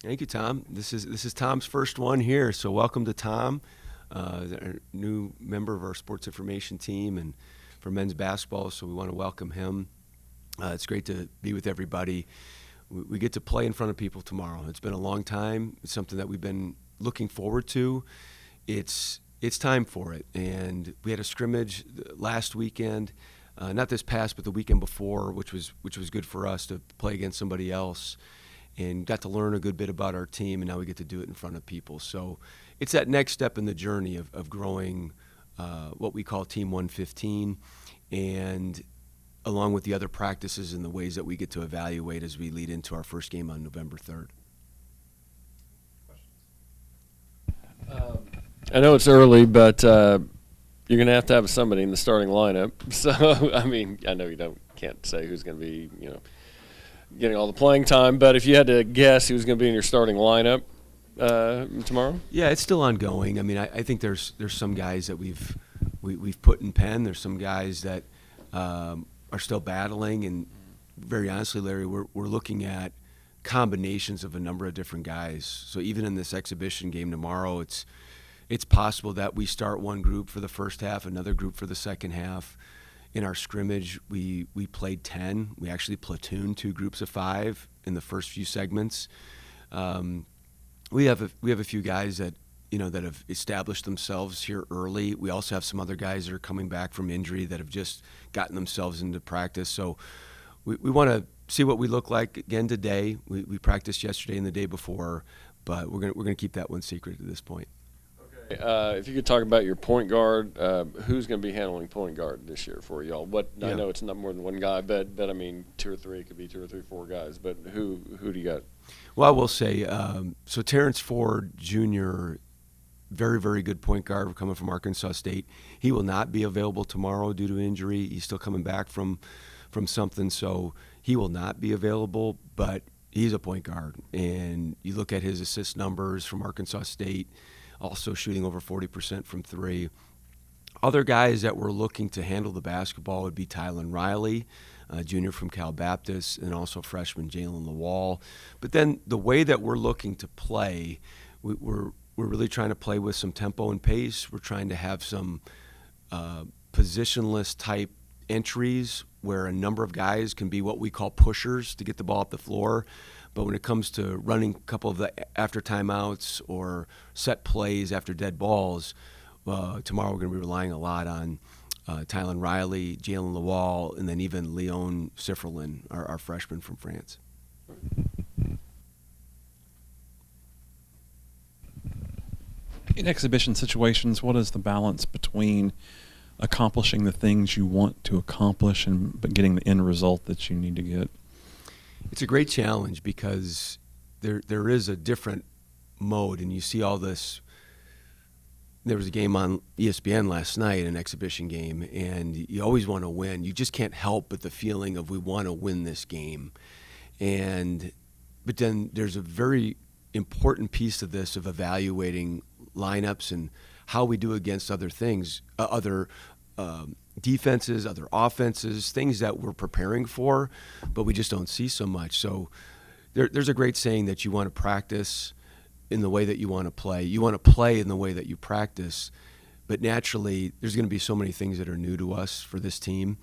Thank you, Tom. This is Tom's first one here, so welcome to Tom, our new member of our sports information team and for men's basketball. So we want to welcome him. It's great to be with everybody. We get to play in front of people tomorrow. It's been a long time. It's something that we've been looking forward to. It's time for it, and we had a scrimmage last weekend, not this past, but the weekend before, which was good for us to play against somebody else. And got to learn a good bit about our team, and now we get to do it in front of people. So it's that next step in the journey of growing what we call Team 115, and along with the other practices and the ways that we get to evaluate as we lead into our first game on November 3rd. I know it's early, but you're going to have somebody in the starting lineup. So, I mean, I know can't say who's going to be, getting all the playing time, but if you had to guess who's going to be in your starting lineup tomorrow? Yeah, it's still ongoing. I mean, I think there's some guys that we've put in pen. There's some guys that are still battling, and very honestly, Larry, we're looking at combinations of a number of different guys. So even in this exhibition game tomorrow, it's possible that we start one group for the first half, another group for the second half. In our scrimmage, we played 10. We actually platooned 2 groups of 5 in the first few segments. We have a few guys that that have established themselves here early. We also have some other guys that are coming back from injury that have just gotten themselves into practice. So we want to see what we look like again today. We practiced yesterday and the day before, but we're gonna keep that one secret at this point. If you could talk about your point guard, who's going to be handling point guard this year for y'all? I know it's not more than one guy, but I mean 2 or 3, it could be 2 or 3, 4 guys. But who do you got? Well, I will say, so Terrence Ford Jr., very, very good point guard coming from Arkansas State. He will not be available tomorrow due to injury. He's still coming back from something, so he will not be available. But he's a point guard, and you look at his assist numbers from Arkansas State. Also shooting over 40% from 3. Other guys that we're looking to handle the basketball would be Tylen Riley, junior from Cal Baptist, and also freshman Jalen Lawal. But then the way that we're looking to play, we're really trying to play with some tempo and pace. We're trying to have some positionless type entries where a number of guys can be what we call pushers to get the ball up the floor. But when it comes to running a couple of the after timeouts or set plays after dead balls, tomorrow we're going to be relying a lot on Tylen Riley, Jalen Lawal, and then even Leon Sifferlin, our freshman from France. In exhibition situations, what is the balance between accomplishing the things you want to accomplish but getting the end result that you need to get? It's a great challenge because there is a different mode, and you see all this. There was a game on ESPN last night, an exhibition game, and you always want to win. You just can't help but the feeling of we want to win this game. But then there's a very important piece of this of evaluating lineups and how we do against other things, other defenses, other offenses, things that we're preparing for, but we just don't see so much. So there's a great saying that you want to practice in the way that you want to play. You want to play in the way that you practice, but naturally there's going to be so many things that are new to us for this team,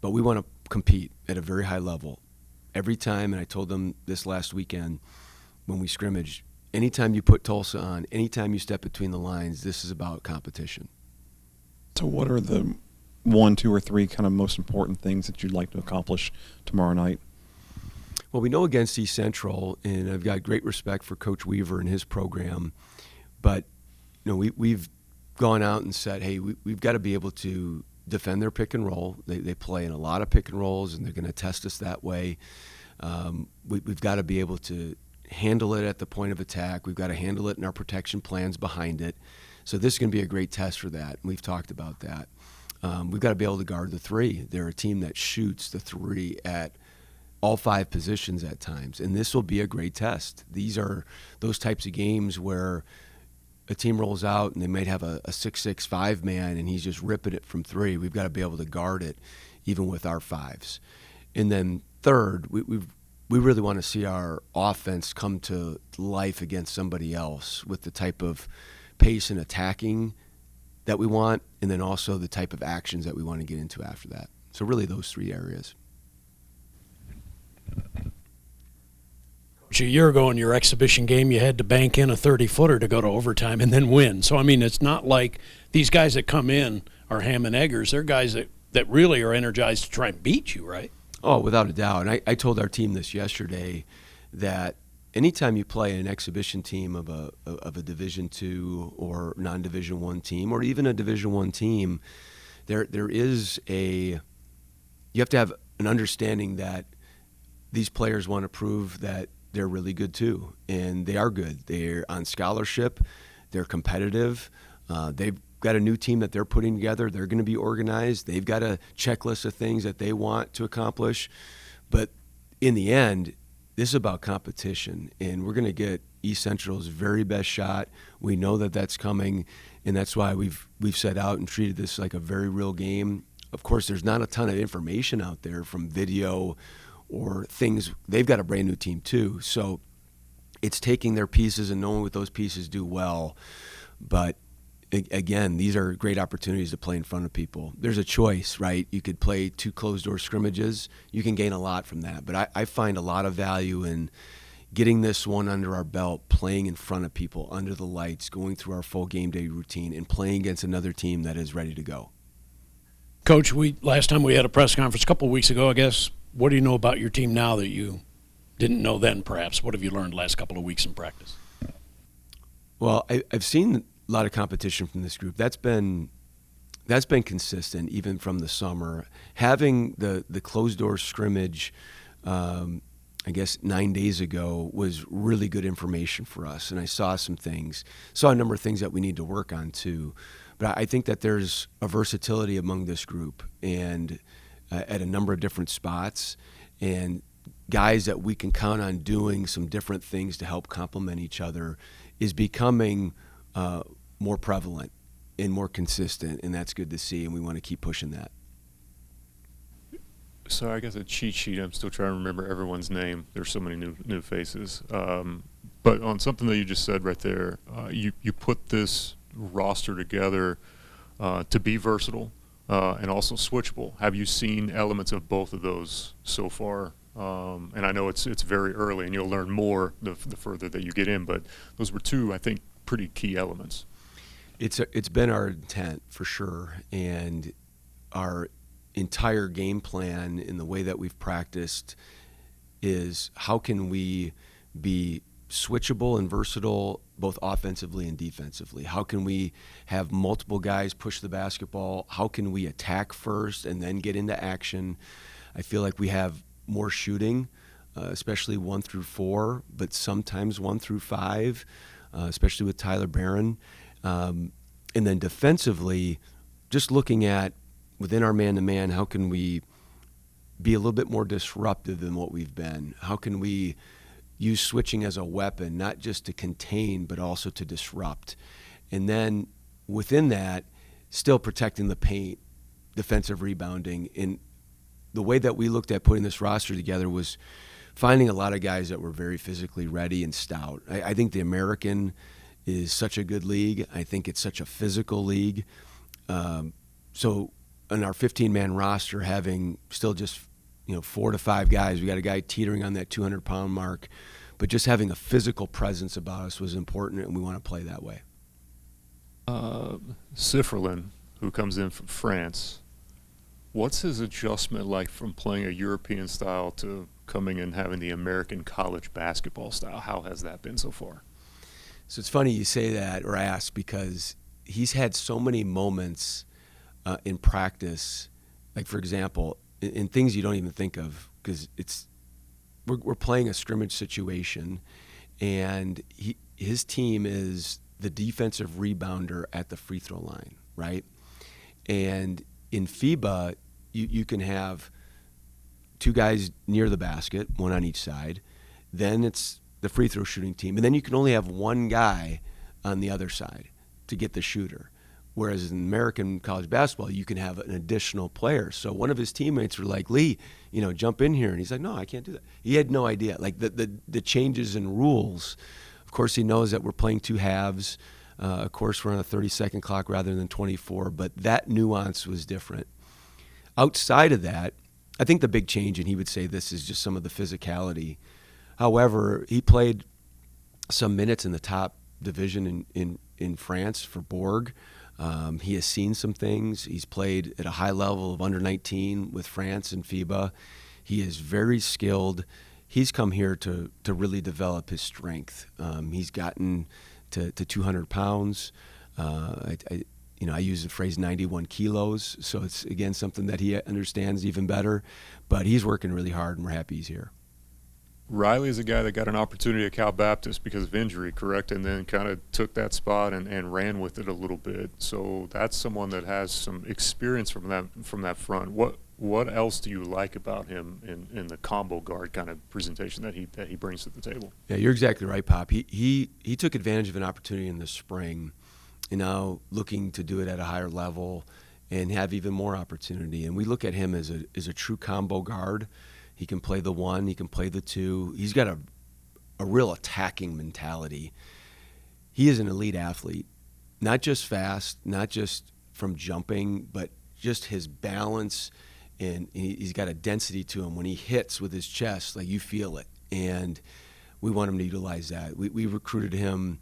but we want to compete at a very high level every time. And I told them this last weekend when we scrimmaged, anytime you put Tulsa on, anytime you step between the lines, this is about competition. So what are the 1, 2, or 3 kind of most important things that you'd like to accomplish tomorrow night? Well, we know against East Central, and I've got great respect for Coach Weaver and his program, but we've gone out and said, hey, we've got to be able to defend their pick and roll. They play in a lot of pick and rolls, and they're going to test us that way. We've got to be able to handle it at the point of attack. We've got to handle it in our protection plans behind it. So this is going to be a great test for that, and we've talked about that. We've got to be able to guard the 3. They're a team that shoots the 3 at all 5 positions at times, and this will be a great test. These are those types of games where a team rolls out and they might have a 6'6" 5-man and he's just ripping it from 3. We've got to be able to guard it even with our 5s. And then third, we've we really want to see our offense come to life against somebody else with the type of pace and attacking that we want, and then also the type of actions that we want to get into after that. So really those three areas. A year ago in your exhibition game, you had to bank in a 30-footer to go to overtime and then win. So, I mean, it's not like these guys that come in are ham and eggers. They're guys that really are energized to try and beat you, right? Oh, without a doubt. And I told our team this yesterday, that anytime you play an exhibition team of a Division II or non-Division I team, or even a Division I team, there is you have to have an understanding that these players want to prove that they're really good too, and they are good. They're on scholarship. They're competitive. They've got a new team that they're putting together. They're going to be organized. They've got a checklist of things that they want to accomplish. But in the end, this is about competition, and we're going to get East Central's very best shot. We know that that's coming, and that's why we've set out and treated this like a very real game. Of course, there's not a ton of information out there from video or things. They've got a brand new team too, so it's taking their pieces and knowing what those pieces do well. But again, these are great opportunities to play in front of people. There's a choice, right? You could play 2 closed-door scrimmages. You can gain a lot from that. But I find a lot of value in getting this one under our belt, playing in front of people, under the lights, going through our full game day routine, and playing against another team that is ready to go. Coach, last time we had a press conference a couple of weeks ago, I guess, what do you know about your team now that you didn't know then, perhaps? What have you learned the last couple of weeks in practice? Well, I've seen a lot of competition from this group. That's been consistent even from the summer. Having the closed door scrimmage, I guess 9 days ago, was really good information for us, and I saw a number of things that we need to work on too. But I think that there's a versatility among this group, and at a number of different spots, and guys that we can count on doing some different things to help complement each other is becoming more prevalent and more consistent, and that's good to see, and we want to keep pushing that. So I guess a cheat sheet. I'm still trying to remember everyone's name. There's so many new faces. But on something that you just said right there, you put this roster together to be versatile and also switchable. Have you seen elements of both of those so far? And I know it's very early, and you'll learn more the further that you get in. But those were two, I think, pretty key elements. It's been our intent for sure, and our entire game plan in the way that we've practiced is how can we be switchable and versatile both offensively and defensively? How can we have multiple guys push the basketball? How can we attack first and then get into action? I feel like we have more shooting, especially 1 through 4, but sometimes 1 through 5, especially with Tyler Barron. And then defensively, just looking at within our man-to-man, how can we be a little bit more disruptive than what we've been? How can we use switching as a weapon, not just to contain, but also to disrupt? And then within that, still protecting the paint, defensive rebounding. And the way that we looked at putting this roster together was finding a lot of guys that were very physically ready and stout. I think the American is such a good league. I think it's such a physical league. So on our 15-man roster, having still just 4 to 5 guys, we got a guy teetering on that 200-pound mark, but just having a physical presence about us was important, and we want to play that way. Sifferlin, who comes in from France, what's his adjustment like from playing a European style to coming and having the American college basketball style? How has that been so far? So it's funny you say that or ask, because he's had so many moments in practice, like for example, in things you don't even think of, because we're playing a scrimmage situation, and his team is the defensive rebounder at the free throw line, right? And in FIBA, you can have 2 guys near the basket, 1 on each side. Then it's the free throw shooting team, and then you can only have 1 guy on the other side to get the shooter. Whereas in American college basketball, you can have an additional player. So one of his teammates were like, Lee, jump in here. And he's like, no, I can't do that. He had no idea. Like the changes in rules. Of course, he knows that we're playing two halves. Of course, we're on a 30-second clock rather than 24. But that nuance was different. Outside of that, I think the big change, and he would say this, is just some of the physicality. However, he played some minutes in the top division in France for Borg. He has seen some things. He's played at a high level of under 19 with France and FIBA. He is very skilled. He's come here to really develop his strength. He's gotten to 200 pounds. I use the phrase 91 kilos, so it's, again, something that he understands even better. But he's working really hard, and we're happy he's here. Riley is a guy that got an opportunity at Cal Baptist because of injury, correct? And then kind of took that spot and ran with it a little bit. So that's someone that has some experience from that front. What else do you like about him in the combo guard kind of presentation that he brings to the table? Yeah, you're exactly right, Pop. He took advantage of an opportunity in the spring, and now looking to do it at a higher level and have even more opportunity. And we look at him as a true combo guard. He can play the one, he can play the two. He's got a real attacking mentality. He is an elite athlete, not just fast, not just from jumping, but just his balance, and he's got a density to him. When he hits with his chest, like, you feel it, and we want him to utilize that. We recruited him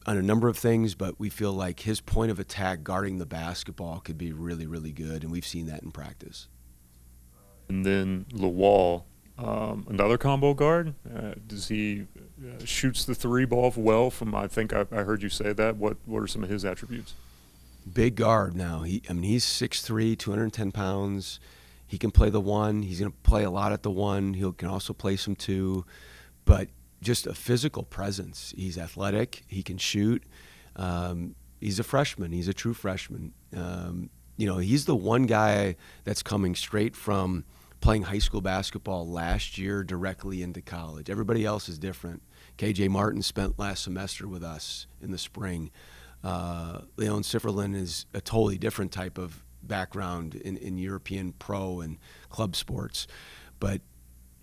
on a number of things, but we feel like his point of attack guarding the basketball could be really, really good, and we've seen that in practice. And then Lawal, another combo guard. Does he shoots the three ball well from? I think I heard you say that. What are some of his attributes? Big guard now. He's 6'3", 210 pounds. He can play the one. He's going to play a lot at the one. He can also play some two, but just a physical presence. He's athletic. He can shoot. He's a freshman. He's a true freshman. He's the one guy that's coming straight from playing high school basketball last year directly into college. Everybody else is different. KJ Martin spent last semester with us in the spring. Leon Sifferlin is a totally different type of background in European pro and club sports. But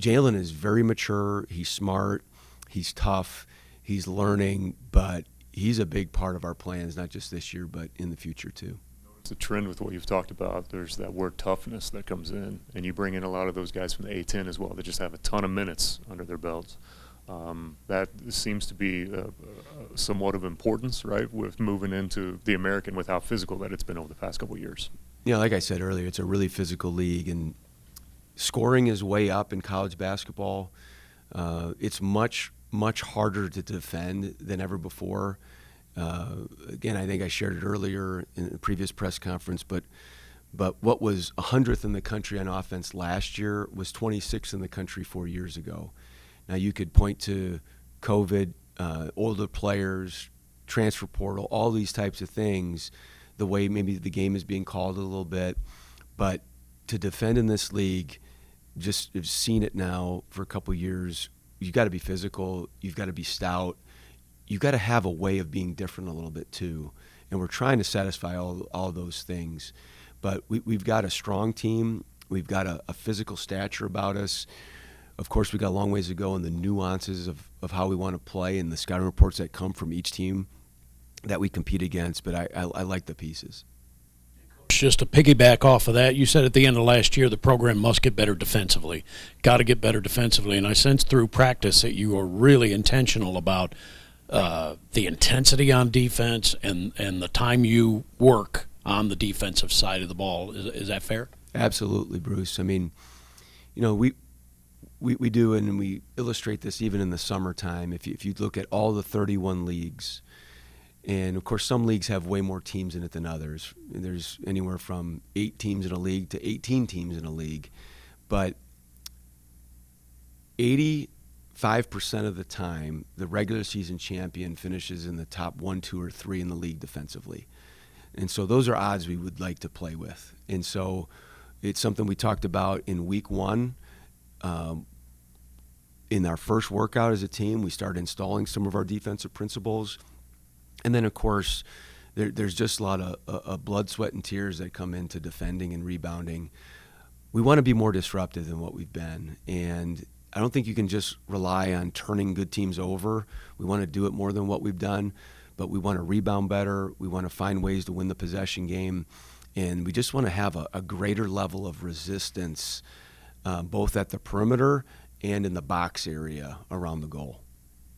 Jalen is very mature. He's smart. He's tough. He's learning. But he's a big part of our plans, not just this year, but in the future too. It's a trend with what you've talked about. There's that word toughness that comes in, and you bring in a lot of those guys from the A-10 as well that just have a ton of minutes under their belts. That seems to be somewhat of importance, right, with moving into the American with how physical that it's been over the past couple of years. Like I said earlier, it's a really physical league, and scoring is way up in college basketball. It's much harder to defend than ever before. Again, I think I shared it earlier in a previous press conference, but what was 100th in the country on offense last year was 26th in the country 4 years ago. Now, you could point to COVID, older players, transfer portal, all these types of things, the way maybe the game is being called a little bit. But to defend in this league, just have seen it now for a couple years, you've got to be physical, you've got to be stout, you've got to have a way of being different a little bit too. And we're trying to satisfy all those things. But we've got a strong team. We've got a physical stature about us. Of course, we've got a long ways to go in the nuances of how we want to play and the scouting reports that come from each team that we compete against. But I like the pieces. Just to piggyback off of that, you said at the end of last year the program must get better defensively. Got to get better defensively. And I sensed through practice that you are really intentional about the intensity on defense and the time you work on the defensive side of the ball. Is that fair? Absolutely, Bruce. I mean, we do, and we illustrate this even in the summertime. If you look at all the 31 leagues, and of course some leagues have way more teams in it than others. There's anywhere from 8 teams in a league to 18 teams in a league. But 85% of the time, the regular season champion finishes in the top 1, 2, or 3 in the league defensively. And so those are odds we would like to play with. And so it's something we talked about in week 1. In our first workout as a team, we started installing some of our defensive principles. And then, of course, there's just a lot of blood, sweat, and tears that come into defending and rebounding. We want to be more disruptive than what we've been, and I don't think you can just rely on turning good teams over. We want to do it more than what we've done, but we want to rebound better. We want to find ways to win the possession game, and we just want to have a greater level of resistance, both at the perimeter and in the box area around the goal.